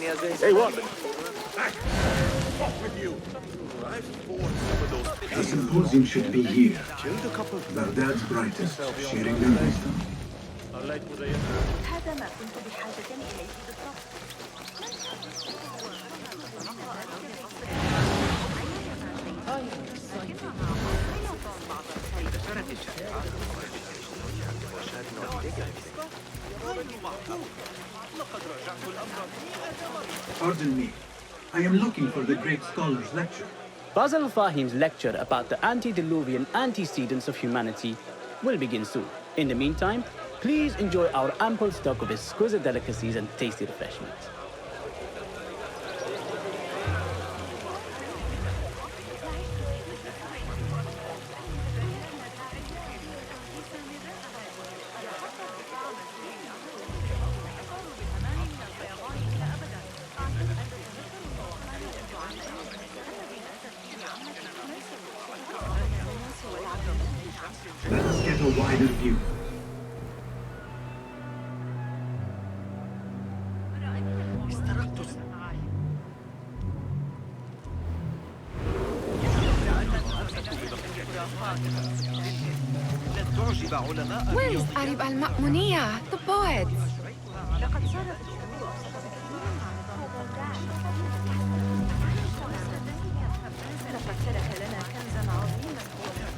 Hey, what? The symposium should be here. Baghdad's brightest, sharing their wisdom. هذا ما كنت بحاجة إليه بالضبط. Pardon me. I am looking for the great scholar's lecture. Basil Fahim's lecture about the antediluvian antecedents of humanity will begin soon. In the meantime, please enjoy our ample stock of exquisite delicacies and tasty refreshments. Let us get a wider view. Where is Arib al-Ma'muniyah, the poet?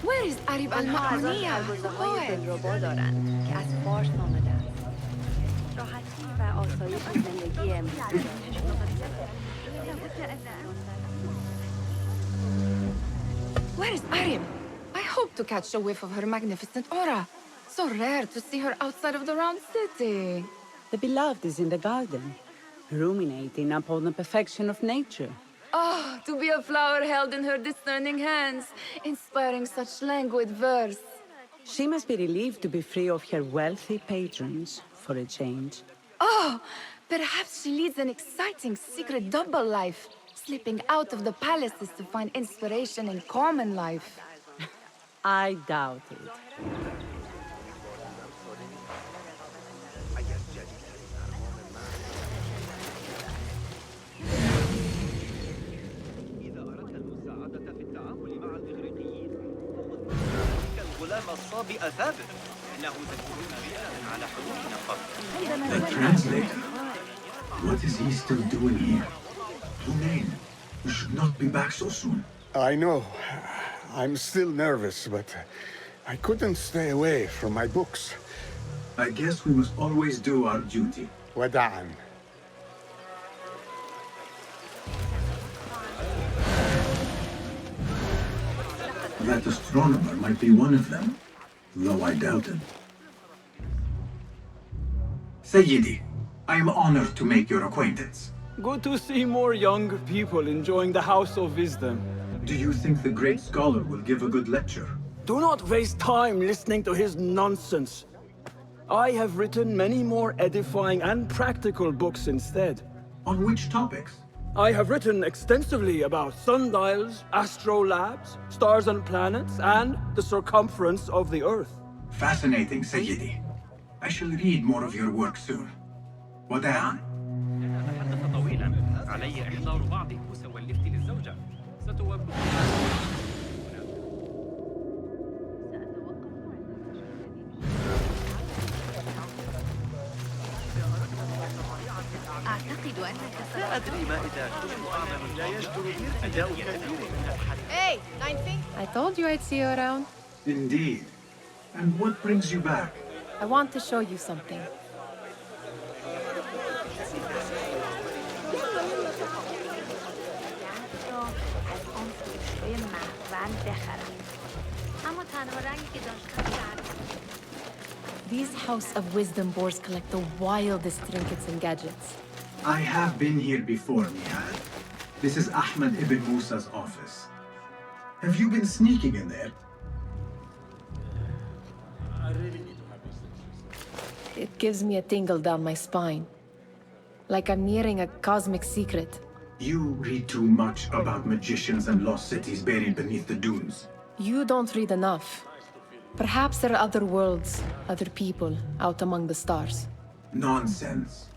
Where is Arib al-Ma'muniyah, the poet? Where is Arib? I hope to catch a whiff of her magnificent aura. So rare to see her outside of the round city. The beloved is in the garden, ruminating upon the perfection of nature. Oh, to be a flower held in her discerning hands, inspiring such languid verse. She must be relieved to be free of her wealthy patrons, for a change. Oh, perhaps she leads an exciting secret double life, slipping out of the palaces to find inspiration in common life. I doubt it. The translator? What is he still doing here? Humain, you should not be back so soon. I know. I'm still nervous, but I couldn't stay away from my books. I guess we must always do our duty. Wada'an. That astronomer might be one of them, though I doubt it. Sayyidi, I am honored to make your acquaintance. Good to see more young people enjoying the House of Wisdom. Do you think the great scholar will give a good lecture? Do not waste time listening to his nonsense. I have written many more edifying and practical books instead. On which topics? I have written extensively about sundials, astrolabes, stars and planets, and the circumference of the Earth. Fascinating, Sayyidi. I shall read more of your work soon. Wada'an. Hey, 19? I told you I'd see you around. Indeed. And what brings you back? I want to show you something. These House of Wisdom boars collect the wildest trinkets and gadgets. I have been here before, Mihad. This is Ahmed ibn Musa's office. Have you been sneaking in there? It gives me a tingle down my spine. Like I'm nearing a cosmic secret. You read too much about magicians and lost cities buried beneath the dunes. You don't read enough. Perhaps there are other worlds, other people, out among the stars. Nonsense.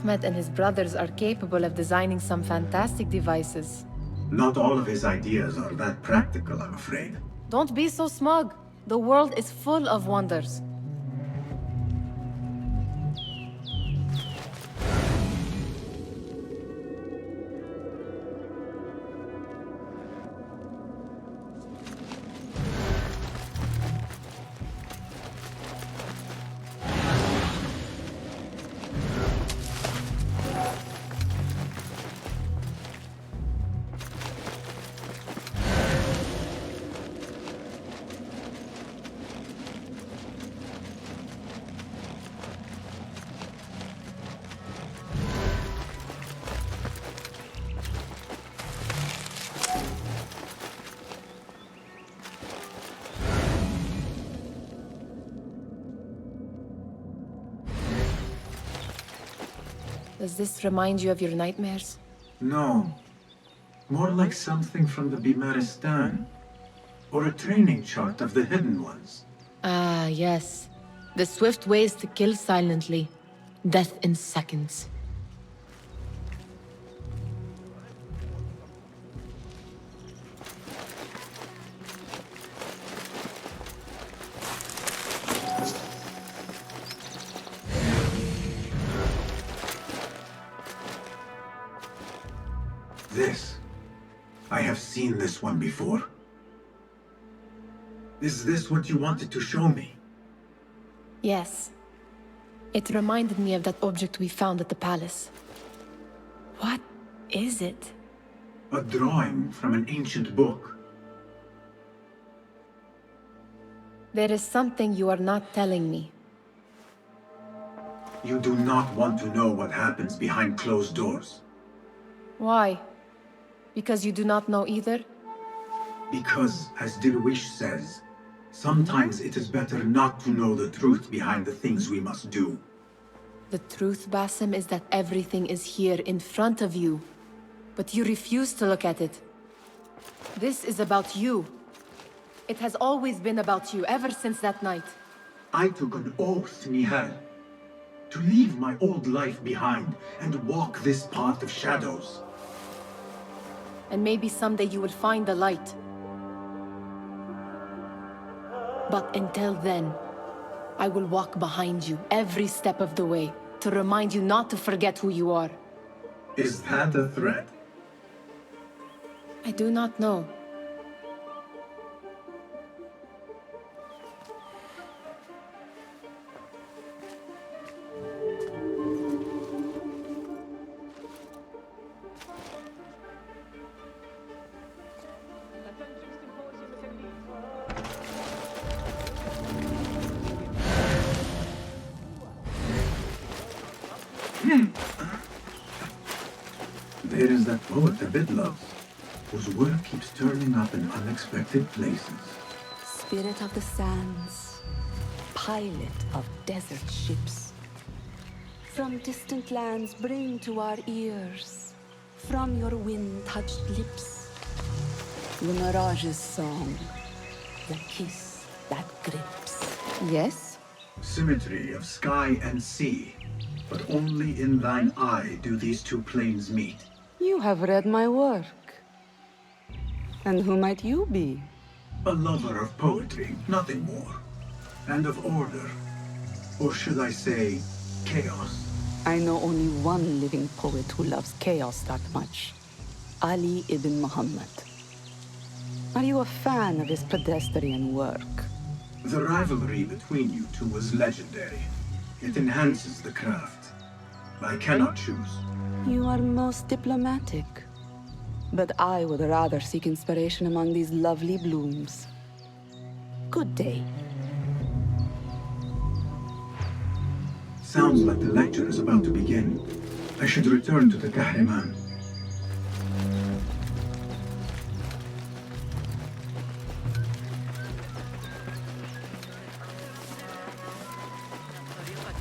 Ahmed and his brothers are capable of designing some fantastic devices. Not all of his ideas are that practical, I'm afraid. Don't be so smug. The world is full of wonders. Does this remind you of your nightmares? No. More like something from the Bimaristan. Or a training chart of the Hidden Ones. Ah, yes. The swift ways to kill silently. Death in seconds. This. I have seen this one before. Is this what you wanted to show me? Yes. It reminded me of that object we found at the palace. What is it? A drawing from an ancient book. There is something you are not telling me. You do not want to know what happens behind closed doors. Why? Because you do not know either? Because, as Dilwish says, sometimes it is better not to know the truth behind the things we must do. The truth, Basim, is that everything is here in front of you. But you refuse to look at it. This is about you. It has always been about you, ever since that night. I took an oath, Nihal, to leave my old life behind and walk this path of shadows. And maybe someday you will find the light. But until then, I will walk behind you every step of the way to remind you not to forget who you are. Is that a threat? I do not know. There is that poet a bit loves, whose work keeps turning up in unexpected places. Spirit of the sands, pilot of desert ships. From distant lands bring to our ears, from your wind-touched lips, the Mirage's song, the kiss that grips. Yes? Symmetry of sky and sea, but only in thine eye do these two planes meet. You have read my work. And who might you be? A lover of poetry, nothing more. And of order. Or should I say, chaos. I know only one living poet who loves chaos that much. Ali ibn Muhammad. Are you a fan of his pedestrian work? The rivalry between you two was legendary. It enhances the craft. I cannot choose. You are most diplomatic. But I would rather seek inspiration among these lovely blooms. Good day. Sounds like the lecture is about to begin. I should return to the Kahraman.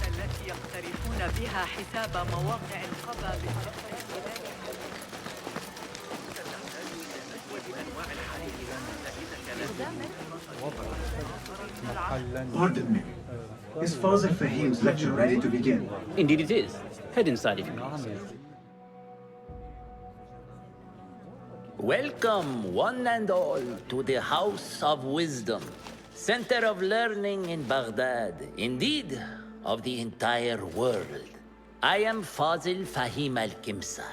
التي يقترحون بها حساب مواقع القبا Pardon me. Is Fazil Fahim's lecture ready to begin? Indeed it is. Head inside if you please. Welcome, one and all, to the House of Wisdom, center of learning in Baghdad, indeed, of the entire world. I am Fazil Fahim al-Kimsa,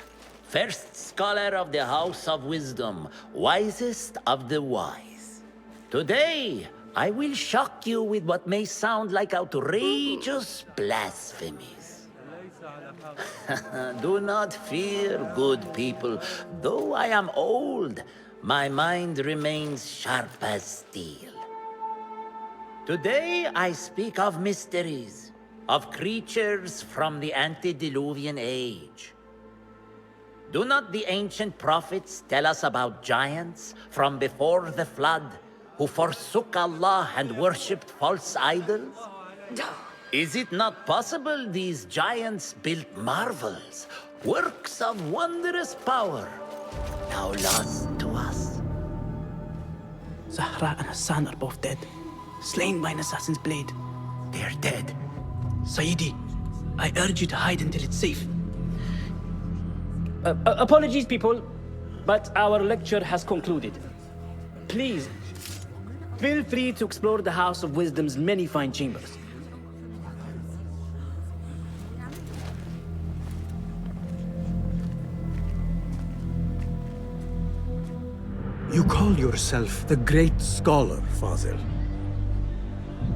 first scholar of the House of Wisdom, wisest of the wise. Today, I will shock you with what may sound like outrageous blasphemies. Do not fear, good people. Though I am old, my mind remains sharp as steel. Today I speak of mysteries, of creatures from the antediluvian age. Do not the ancient prophets tell us about giants from before the flood who forsook Allah and worshipped false idols? Is it not possible these giants built marvels, works of wondrous power, now lost to us? Zahra and Hassan are both dead, slain by an assassin's blade. They are dead. Sayyidi, I urge you to hide until it's safe. Apologies, people, but our lecture has concluded. Please, feel free to explore the House of Wisdom's many fine chambers. You call yourself the great scholar, Fazil.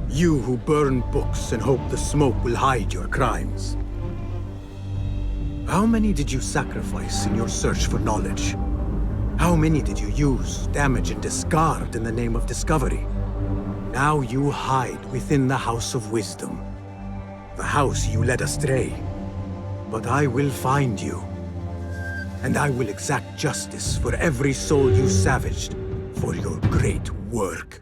You who burn books and hope the smoke will hide your crimes. How many did you sacrifice in your search for knowledge? How many did you use, damage, and discard in the name of discovery? Now you hide within the House of Wisdom. The house you led astray. But I will find you. And I will exact justice for every soul you savaged for your great work.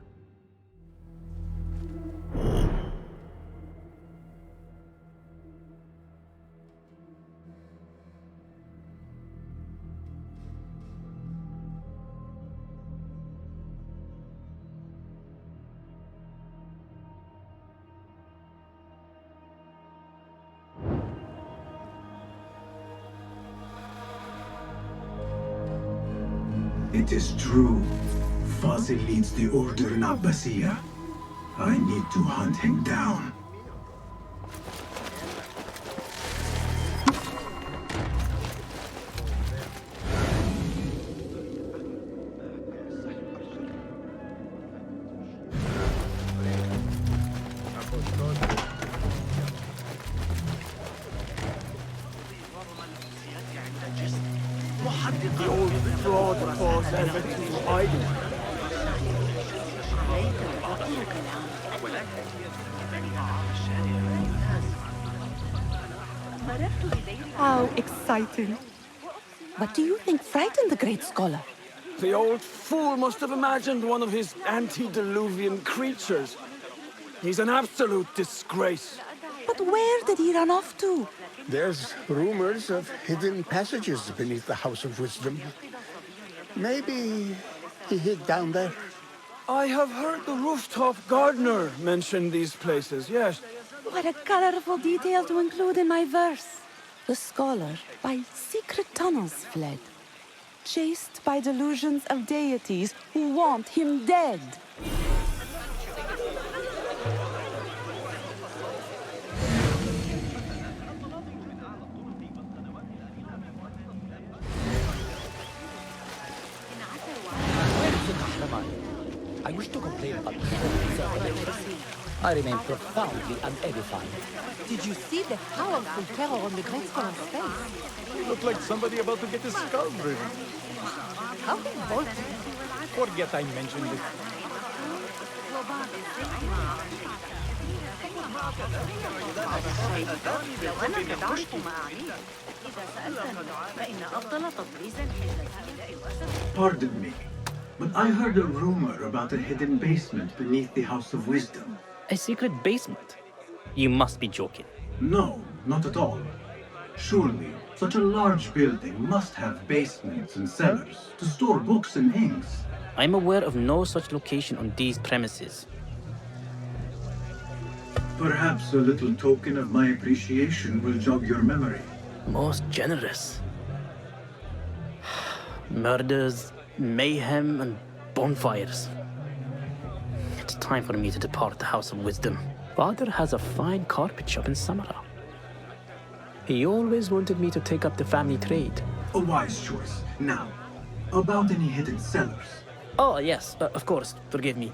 It is true. Fazil leads the order in Abbasiyah. I need to hunt him down. The old fraud caused everything to idle. How exciting. What do you think frightened the great scholar? The old fool must have imagined one of his antediluvian creatures. He's an absolute disgrace. But where did he run off to? There's rumors of hidden passages beneath the House of Wisdom. Maybe he hid down there. I have heard the rooftop gardener mention these places, yes. What a colorful detail to include in my verse. The scholar by secret tunnels fled, chased by delusions of deities who want him dead. I wish to complain about the I remain profoundly unedified. Did you see the powerful terror on the great scholar's face? Looked like somebody about to get his skull driven. How revolting. Forget I mentioned it. Pardon me, but I heard a rumor about a hidden basement beneath the House of Wisdom. A secret basement? You must be joking. No, not at all. Surely, such a large building must have basements and cellars to store books and inks. I'm aware of no such location on these premises. Perhaps a little token of my appreciation will jog your memory. Most generous. Murders, mayhem, and bonfires. It's time for me to depart the House of Wisdom. Father has a fine carpet shop in Samara. He always wanted me to take up the family trade. A wise choice. Now, about any hidden cellars? Oh, yes, of course, forgive me.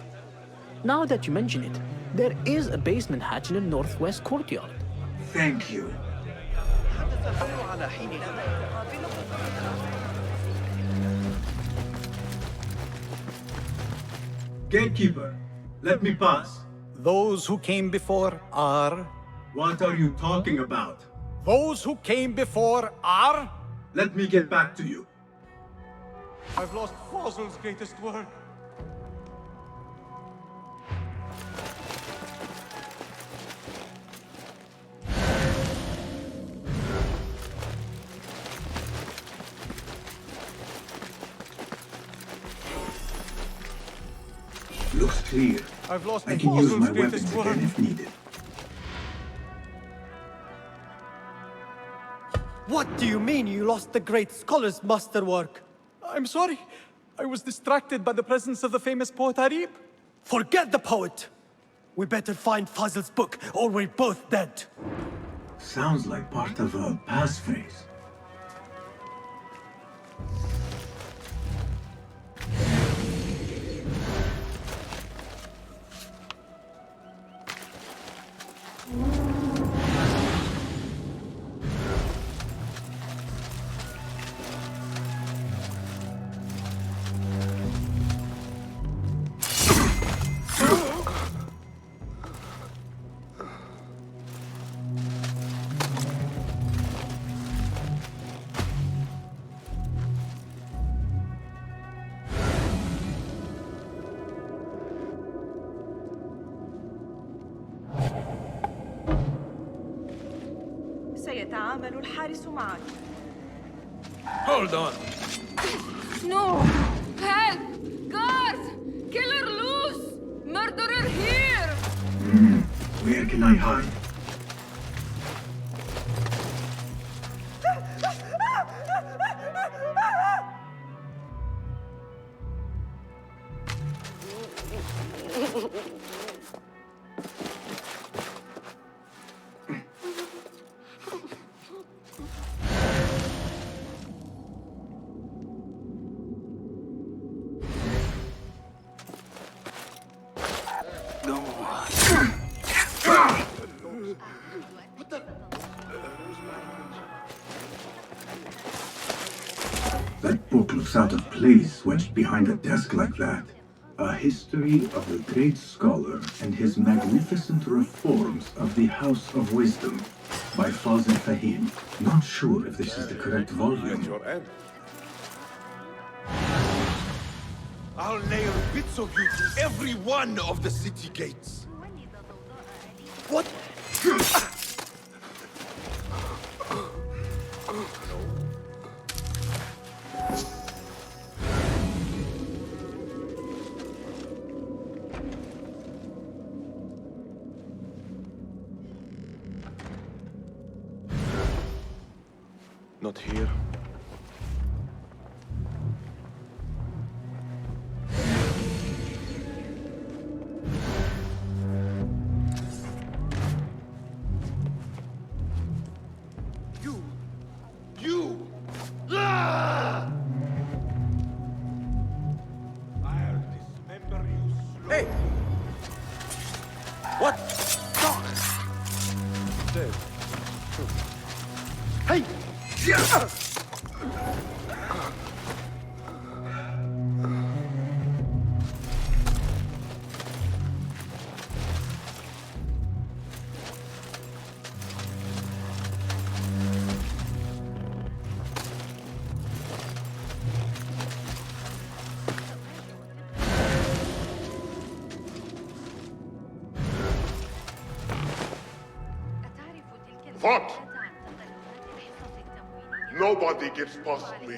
Now that you mention it, there is a basement hatch in the northwest courtyard. Thank you. Gatekeeper, let me pass. Those who came before are... What are you talking about? Those who came before are... Let me get back to you. I've lost Fossil's greatest work. Looks clear. I've lost I can use Fossil's my greatest weapons work. again if needed. What do you mean you lost the great scholar's masterwork? I'm sorry. I was distracted by the presence of the famous poet Arib. Forget the poet! We better find Fazl's book, or we're both dead. Sounds like part of a passphrase. سيتعامل الحارس معك. Hold on. No! Help! Guard! Killer loose! Murderer here! Where can I hide? That book looks out of place wedged behind a desk like that. A history of the great scholar and his magnificent reforms of the House of Wisdom by Fazil Fahim. Not sure if this is the correct volume. I'll nail bits of you to every one of the city gates. What? Not here. You! Ah! I'll dismember you slowly. Hey! What? Dead. Hey! What? Nobody gets past me.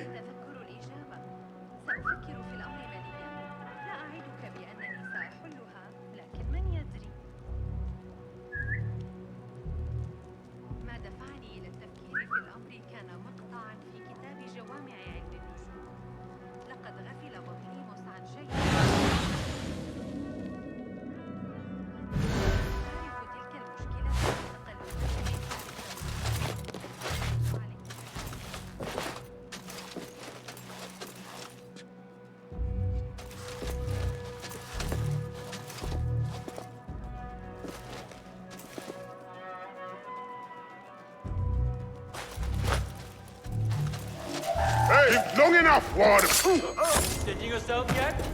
Enough water! Stitching yourself yet?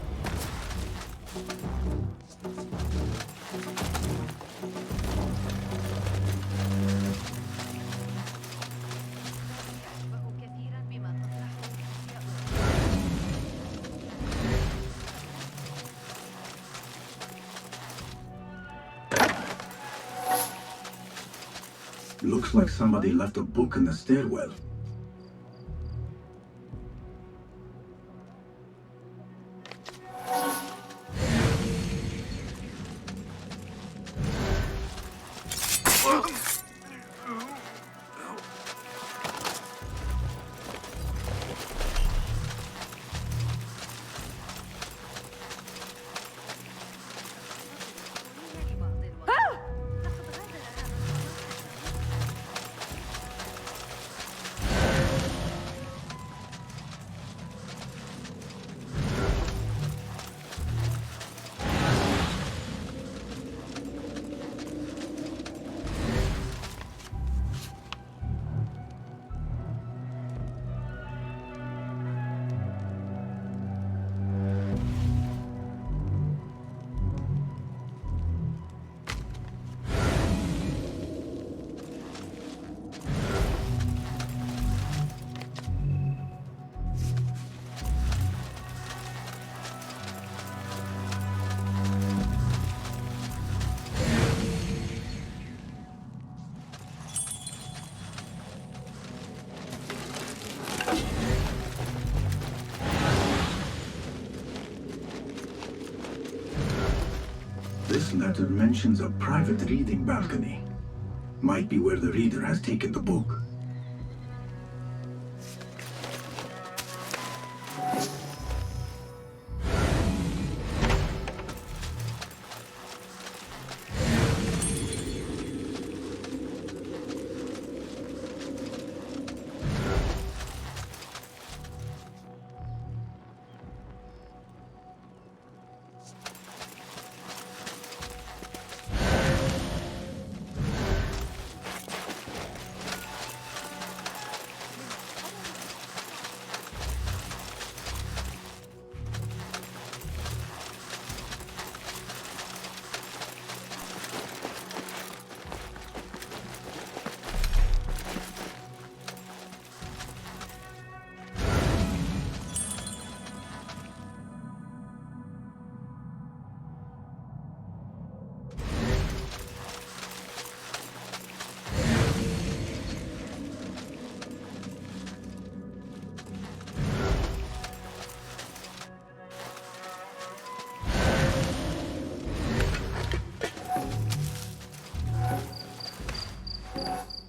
Looks like somebody left a book in the stairwell. This letter mentions a private reading balcony. Might be where the reader has taken the book.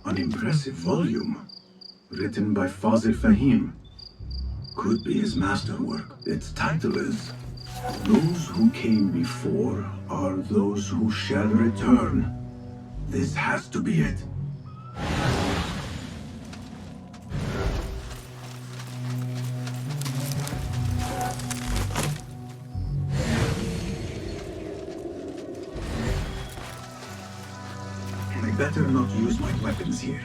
An impressive volume, written by Fazil Fahim. Could be his masterwork. Its title is, "Those who came before are those who shall return." This has to be it. I better not use my weapons here.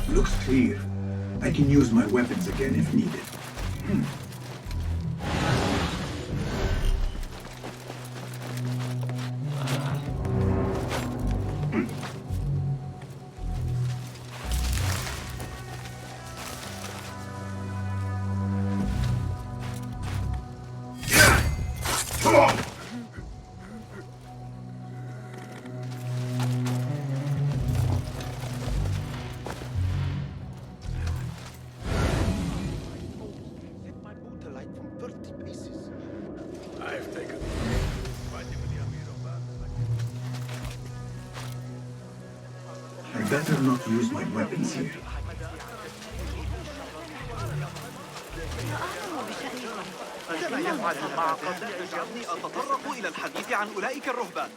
Looks clear. I can use my weapons again if needed. I better not use my weapons here. كما يفعل مع قضية جعلني أتطرق إلى الحديث عن أولئك الرهبان.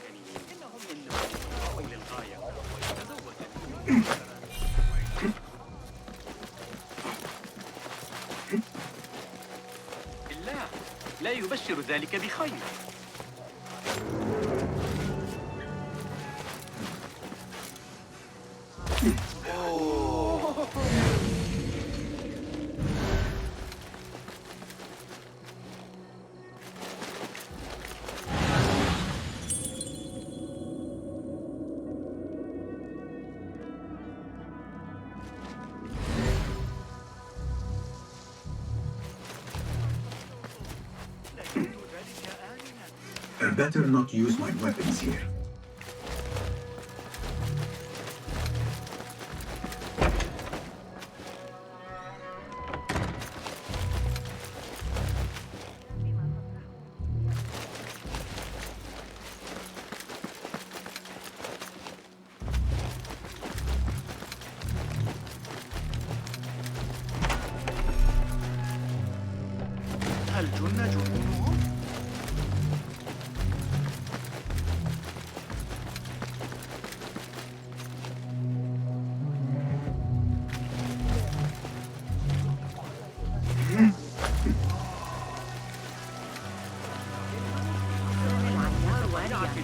بالله لا يبشر ذلك بخير. I better not use my weapons here. هل جن جنونهم؟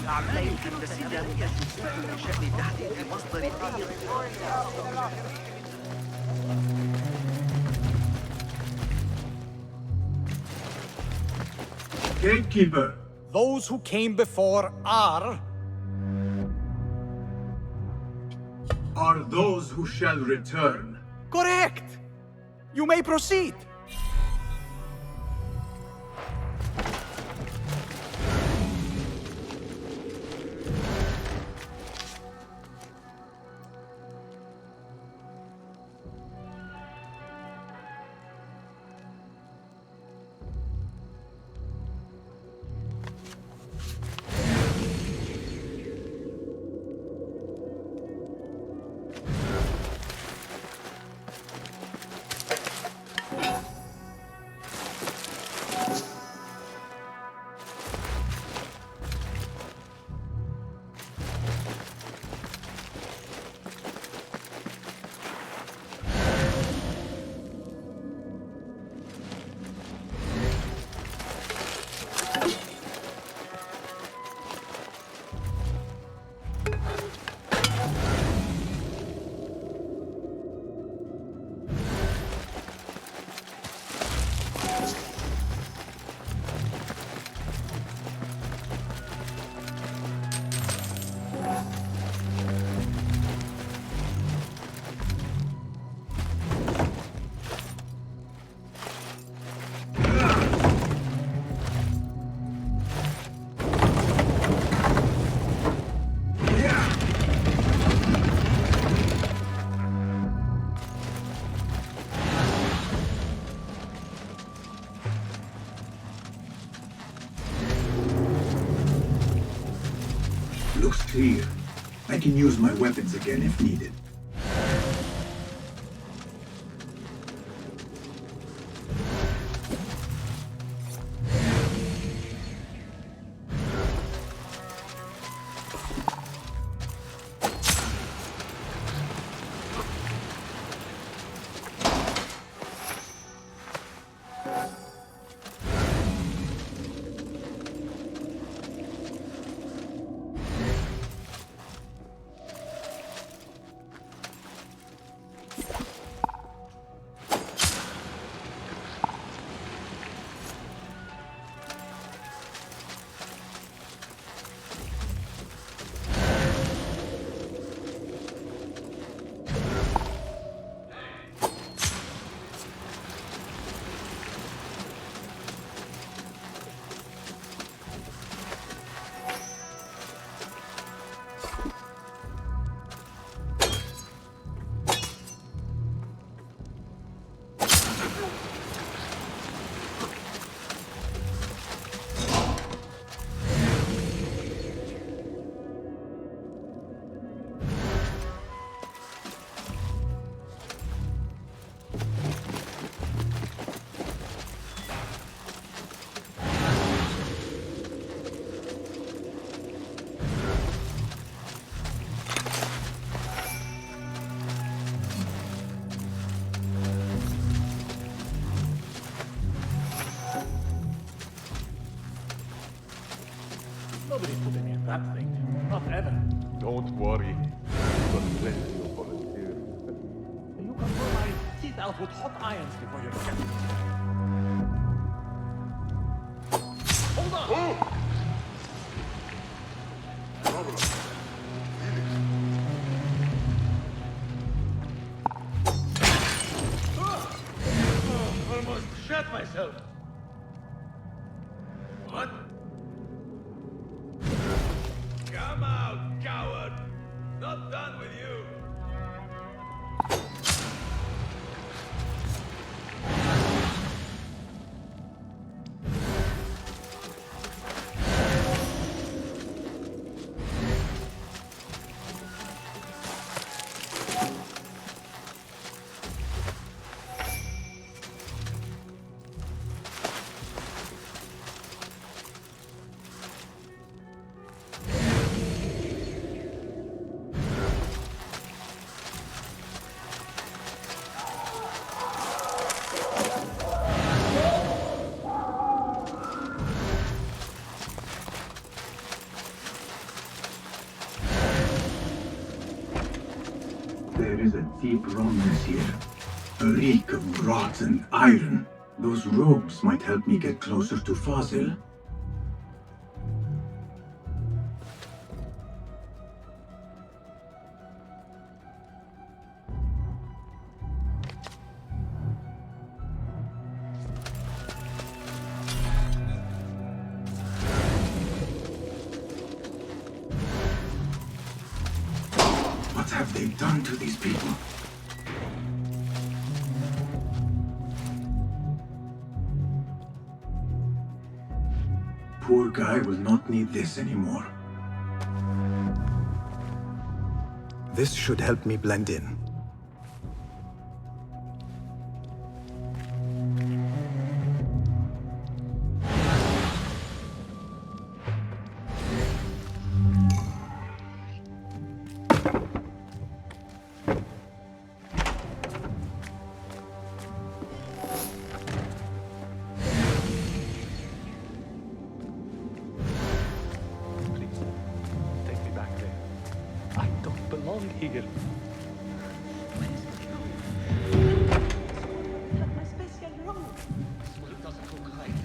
الأعمال الهندسية يجب بشأن تحديد مصدر Gatekeeper! Those who came before are those who shall return. correct! You may proceed! Looks clear. I can use my weapons again if needed. Nobody put me in that thing. Not ever. Don't worry. We've got plenty of volunteers. You can burn my teeth out with hot irons before you get it. Hold on! Oh! Problem. Almost shot myself. What? Come out, coward! Not done with you! There is a deep wrongness here. A reek of rotten iron. Those robes might help me get closer to Fazil. What have they done to these people? Poor guy will not need this anymore. This should help me blend in. Take me back there. I don't belong here. My special room. Well, it doesn't look right.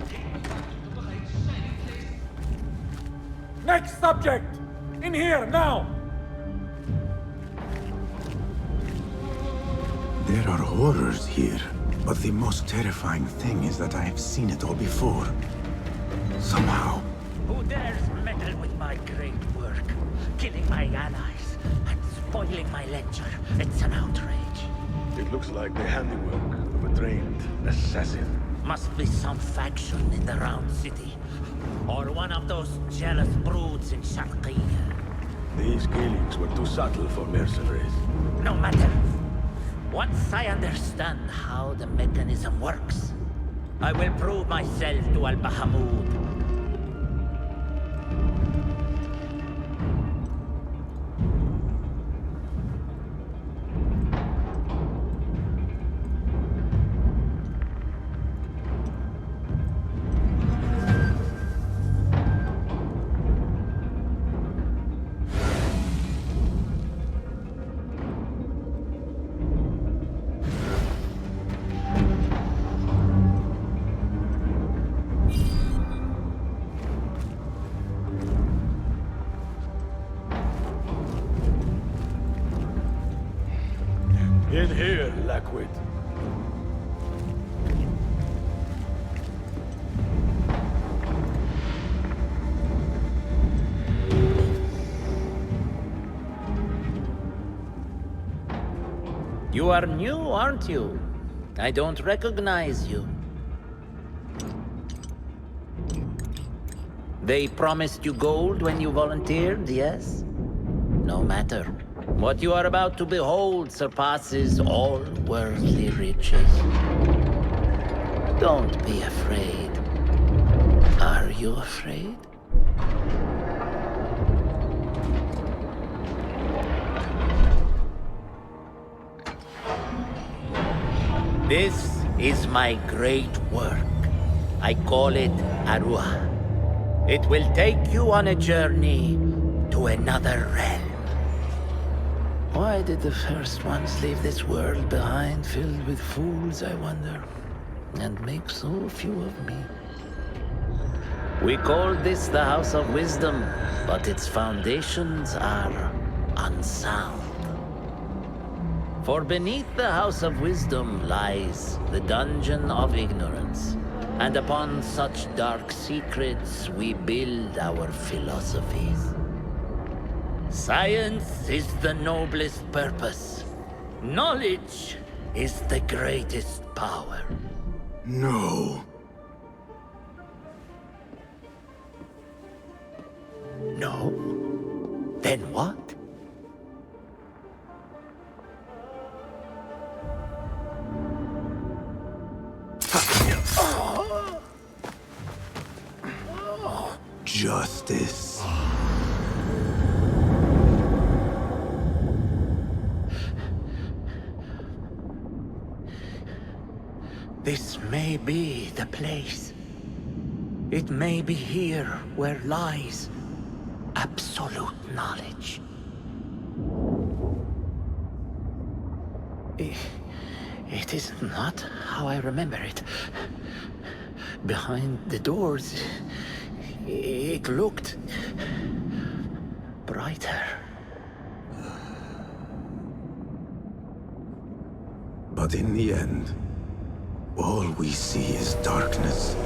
Take me back to the bright, shining place. Next subject! In here, now! There are horrors here, but the most terrifying thing is that I have seen it all before. Somehow. Who dares meddle with my great work? Killing my allies and spoiling my lecture. It's an outrage. It looks like the handiwork of a trained assassin. Must be some faction in the Round City. Or one of those jealous broods in Sharqiyya. These killings were too subtle for mercenaries. No matter. Once I understand how the mechanism works, I will prove myself to Al-Bahamud. In here, Lackwit. You are new, aren't you? I don't recognize you. They promised you gold when you volunteered, yes? No matter. What you are about to behold surpasses all worldly riches. Don't be afraid. Are you afraid? This is my great work. I call it Aruha. It will take you on a journey to another realm. Why did the first ones leave this world behind, filled with fools, I wonder, and make so few of me? We call this the House of Wisdom, but its foundations are unsound. For beneath the House of Wisdom lies the Dungeon of Ignorance, and upon such dark secrets we build our philosophies. Science is the noblest purpose. Knowledge is the greatest power. No. No? Then what? Justice. This may be the place. It may be here where lies absolute knowledge. It is not how I remember it. Behind the doors, it looked brighter. But in the end, all we see is darkness.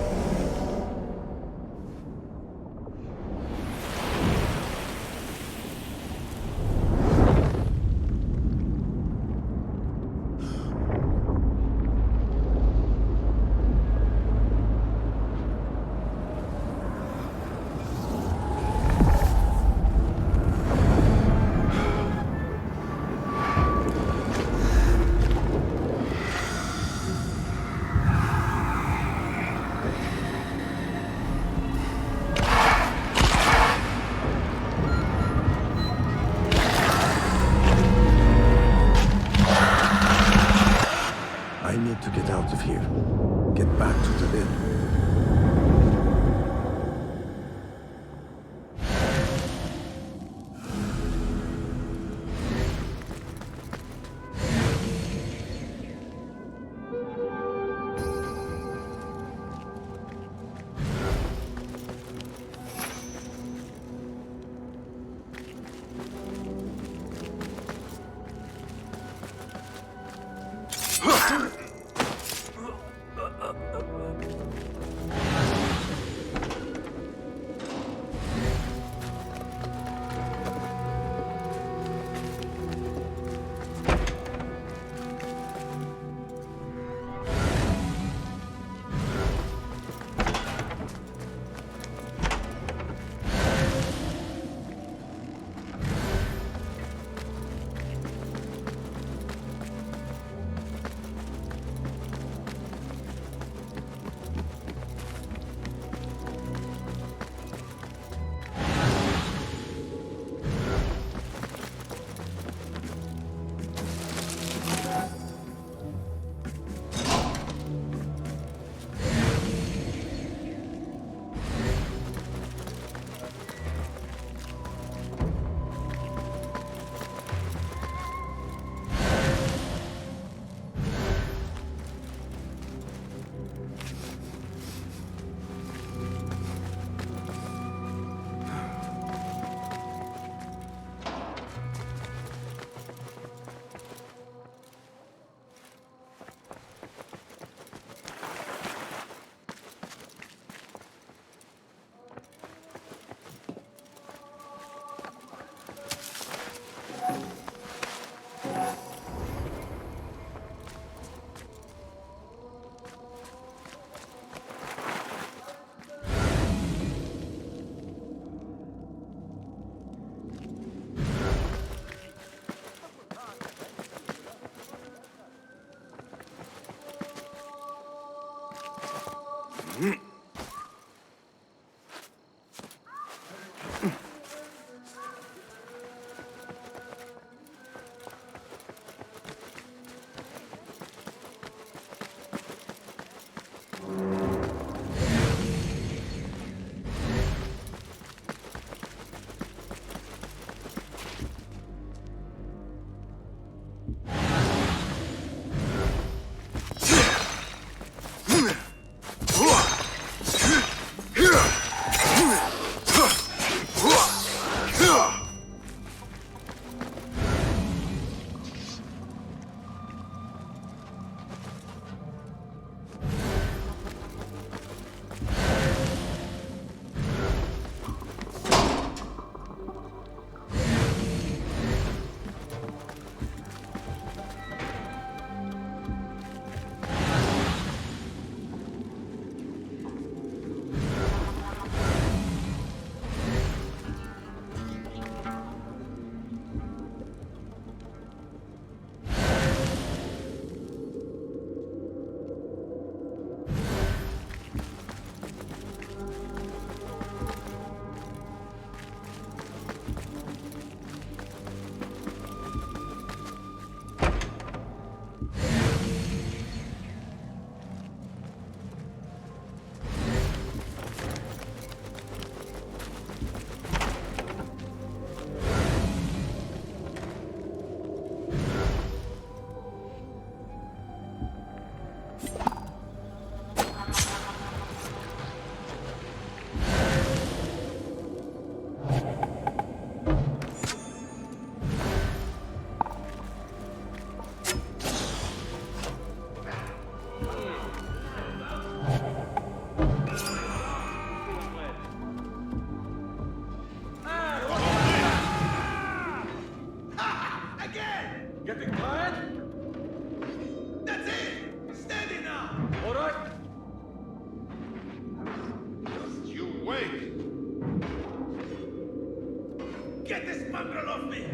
Get this mongrel off me!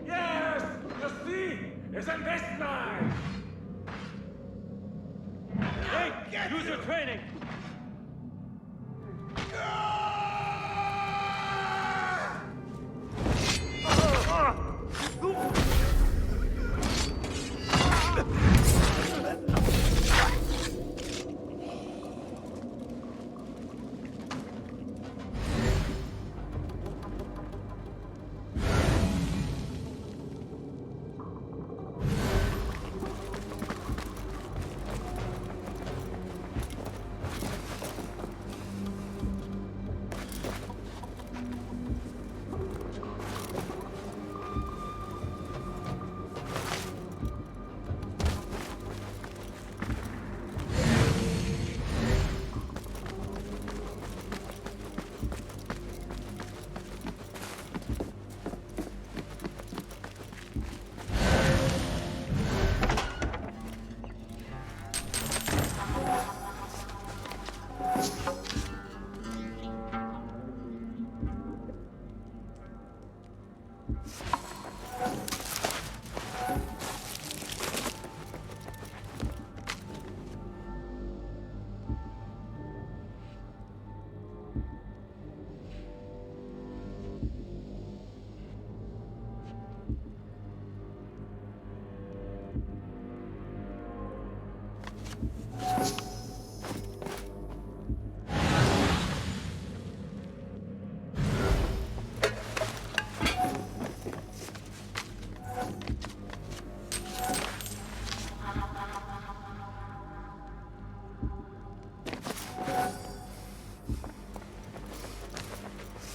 Yes! You see? Isn't this nice? Hey, use your training!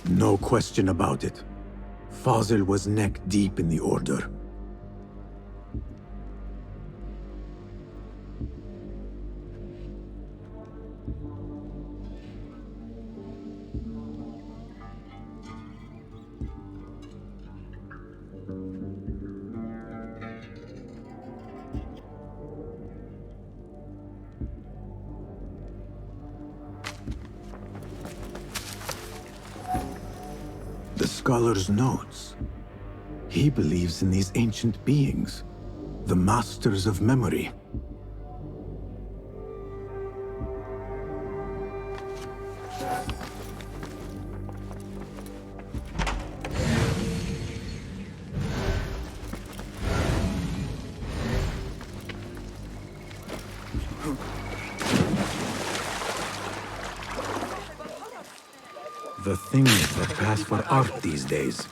No question about it. Fazil was neck deep in the Order. The scholar's notes. He believes in these ancient beings, the masters of memory. The things that pass for art these days.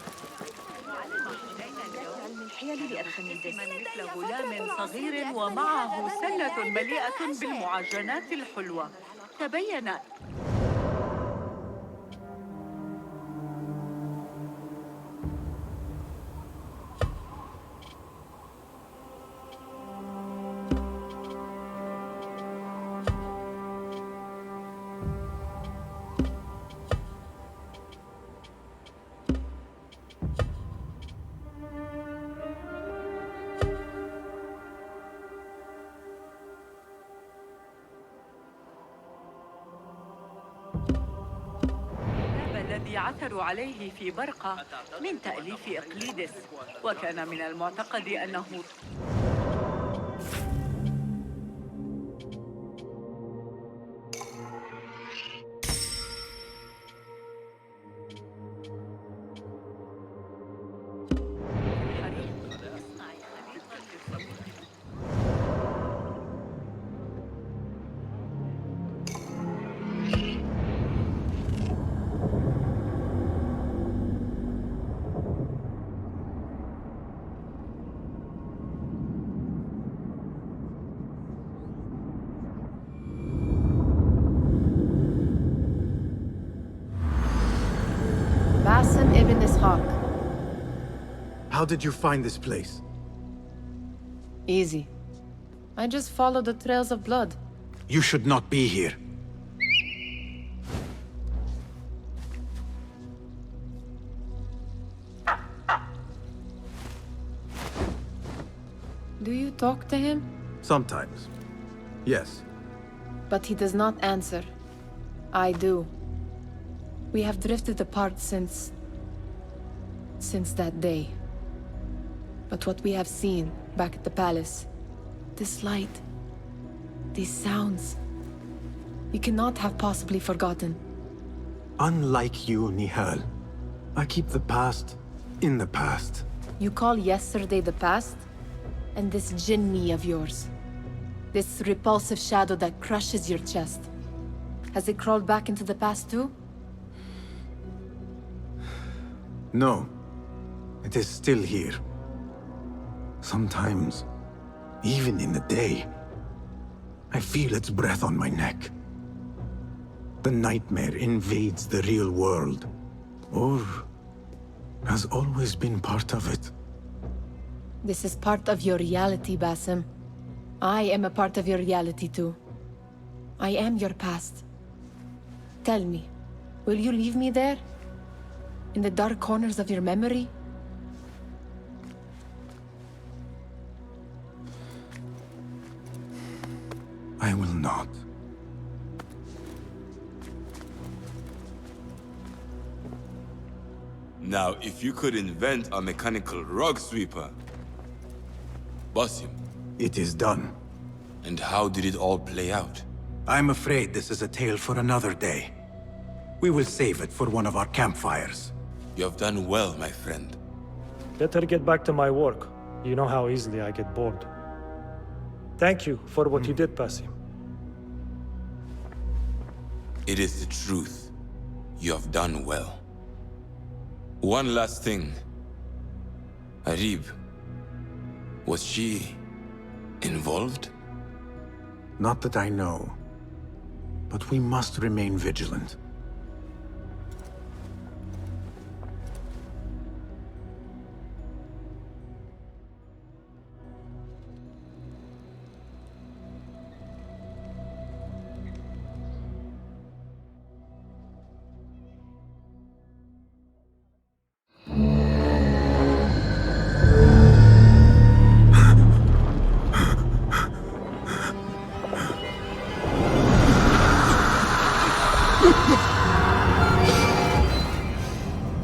مثل غلام صغير ومعه سلة مليئة بالمعجنات الحلوة. تبين الذي عثروا عليه في برقة من تأليف إقليدس، وكان من المعتقد أنه Basim ibn Ishaq. How did you find this place? Easy. I just followed the trails of blood. You should not be here. Do you talk to him? Sometimes. Yes. But he does not answer. I do. We have drifted apart since... since that day. But what we have seen back at the palace, this light, these sounds, we cannot have possibly forgotten. Unlike you, Nihal, I keep the past in the past. You call yesterday the past? And this jinni of yours, this repulsive shadow that crushes your chest, has it crawled back into the past too? No, it is still here. Sometimes, even in the day, I feel its breath on my neck. The nightmare invades the real world, or has always been part of it. This is part of your reality, Basim. I am a part of your reality too. I am your past. Tell me, will you leave me there? In the dark corners of your memory? I will not. Now, if you could invent a mechanical rug sweeper... Basim. It is done. And how did it all play out? I'm afraid this is a tale for another day. We will save it for one of our campfires. You have done well, my friend. Better get back to my work. You know how easily I get bored. Thank you for what you did, Basim. It is the truth. You have done well. One last thing. Arib, was she involved? Not that I know. But we must remain vigilant.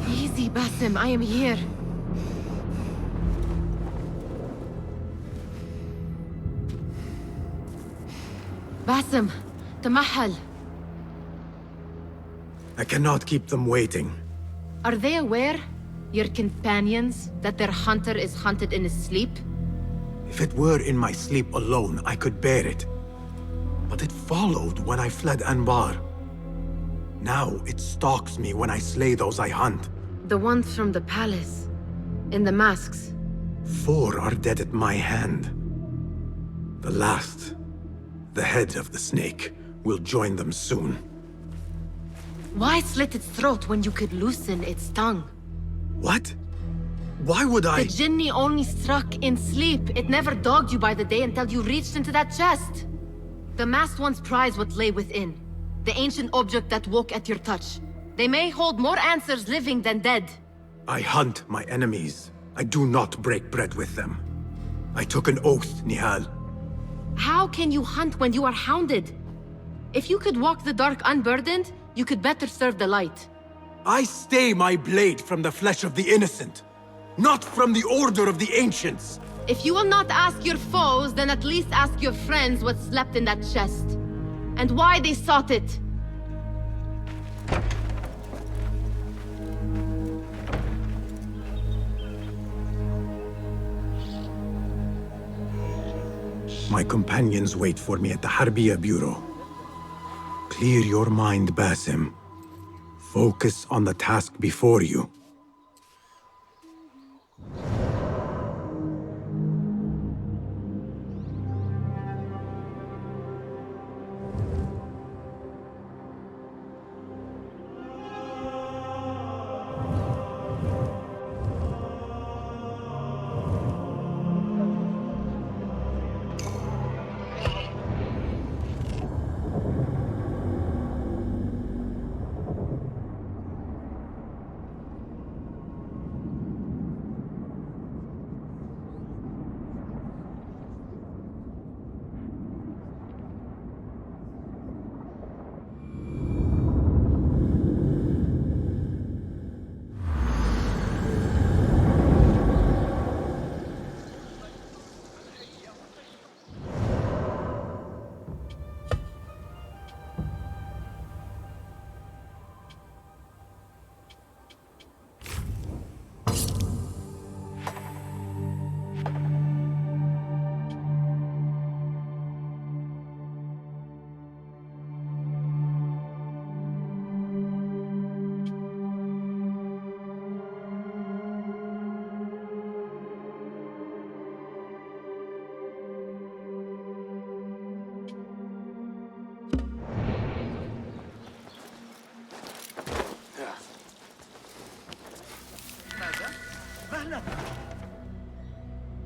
Easy, Basim, I am here. Basim, Tamahal. I cannot keep them waiting. Are they aware, your companions, that their hunter is hunted in his sleep? If it were in my sleep alone, I could bear it. But it followed when I fled Anbar. Now it stalks me when I slay those I hunt. The ones from the palace, in the masks. 4 are dead at my hand. The last, the head of the snake, will join them soon. Why slit its throat when you could loosen its tongue? What? Why would I? The jinni only struck in sleep. It never dogged you by the day until you reached into that chest. The masked ones prize what lay within. The ancient object that woke at your touch. They may hold more answers living than dead. I hunt my enemies. I do not break bread with them. I took an oath, Nihal. How can you hunt when you are hounded? If you could walk the dark unburdened, you could better serve the light. I stay my blade from the flesh of the innocent, not from the order of the ancients. If you will not ask your foes, then at least ask your friends what slept in that chest. And why they sought it. My companions wait for me at the Harbiyah Bureau. Clear your mind, Basim. Focus on the task before you.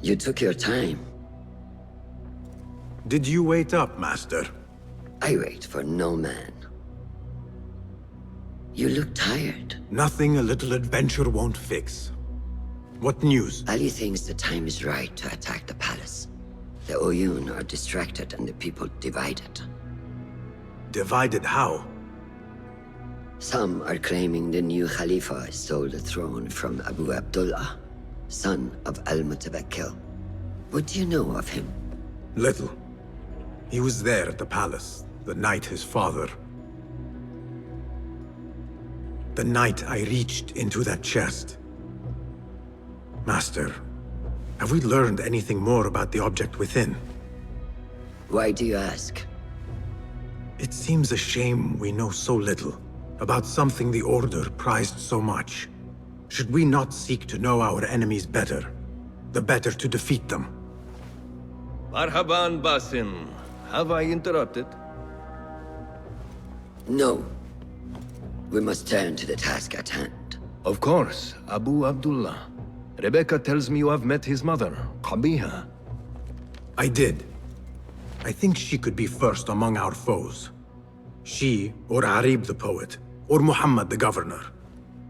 You took your time. Did you wait up, Master? I wait for no man. You look tired. Nothing a little adventure won't fix. What news? Ali thinks the time is right to attack the palace. The Oyun are distracted and the people divided. Divided how? Some are claiming the new Khalifa stole the throne from Abu Abdullah, son of Al-Mutawakkil. What do you know of him? Little. He was there at the palace, the night his father... The night I reached into that chest. Master, have we learned anything more about the object within? Why do you ask? It seems a shame we know so little about something the Order prized so much. Should we not seek to know our enemies better, the better to defeat them? Marhaban, Basim. Have I interrupted? No. We must turn to the task at hand. Of course, Abu Abdullah. Rebecca tells me you have met his mother, Qabiha. I did. I think she could be first among our foes. She, or Arib the poet, or Muhammad the governor.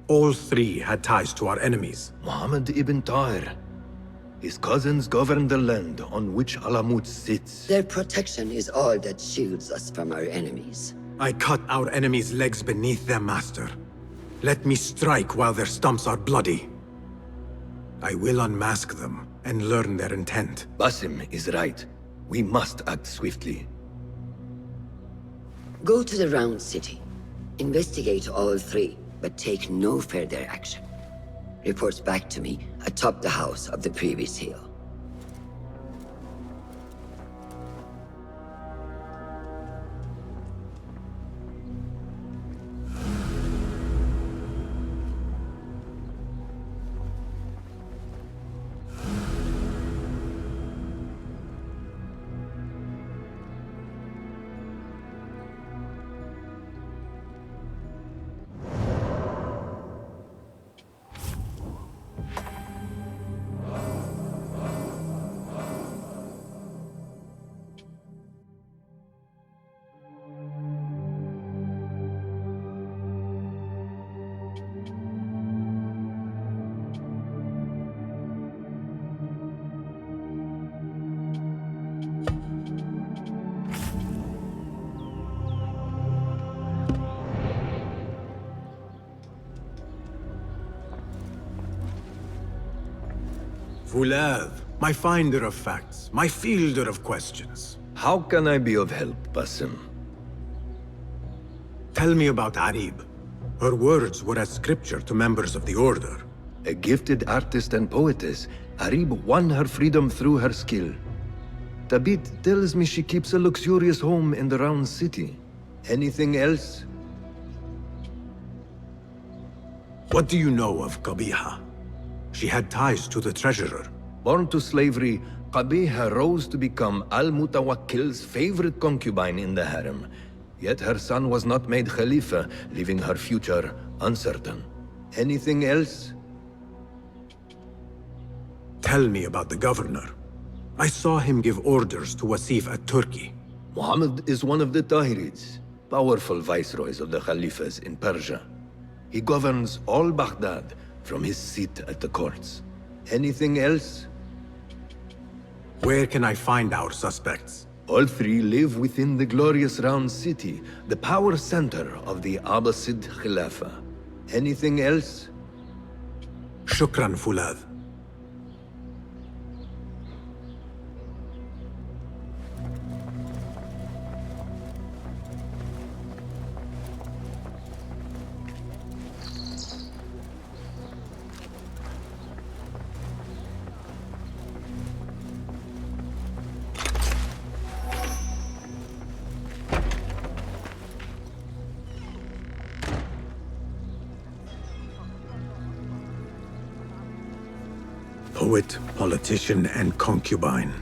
All three had ties to our enemies. Muhammad ibn Tahir. His cousins govern the land on which Alamut sits. Their protection is all that shields us from our enemies. I cut our enemies' legs beneath them, Master. Let me strike while their stumps are bloody. I will unmask them and learn their intent. Basim is right. We must act swiftly. Go to the Round City. Investigate all three, but take no further action. Reports back to me atop the house of the previous hill. Fulad, my finder of facts, my fielder of questions. How can I be of help, Basim? Tell me about Arib. Her words were as scripture to members of the Order. A gifted artist and poetess, Arib won her freedom through her skill. Tabit tells me she keeps a luxurious home in the Round City. Anything else? What do you know of Qabiha? She had ties to the treasurer. Born to slavery, Qabiha rose to become Al-Mutawakkil's favorite concubine in the harem. Yet her son was not made Khalifa, leaving her future uncertain. Anything else? Tell me about the governor. I saw him give orders to Wasif at Turkey. Muhammad is one of the Tahirids, powerful viceroys of the Khalifas in Persia. He governs all Baghdad from his seat at the courts. Anything else? Where can I find our suspects? All three live within the glorious Round City, the power center of the Abbasid Khilafah. Anything else? Shukran, Fulad. Poet, politician, and concubine.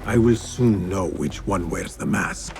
I will soon know which one wears the mask.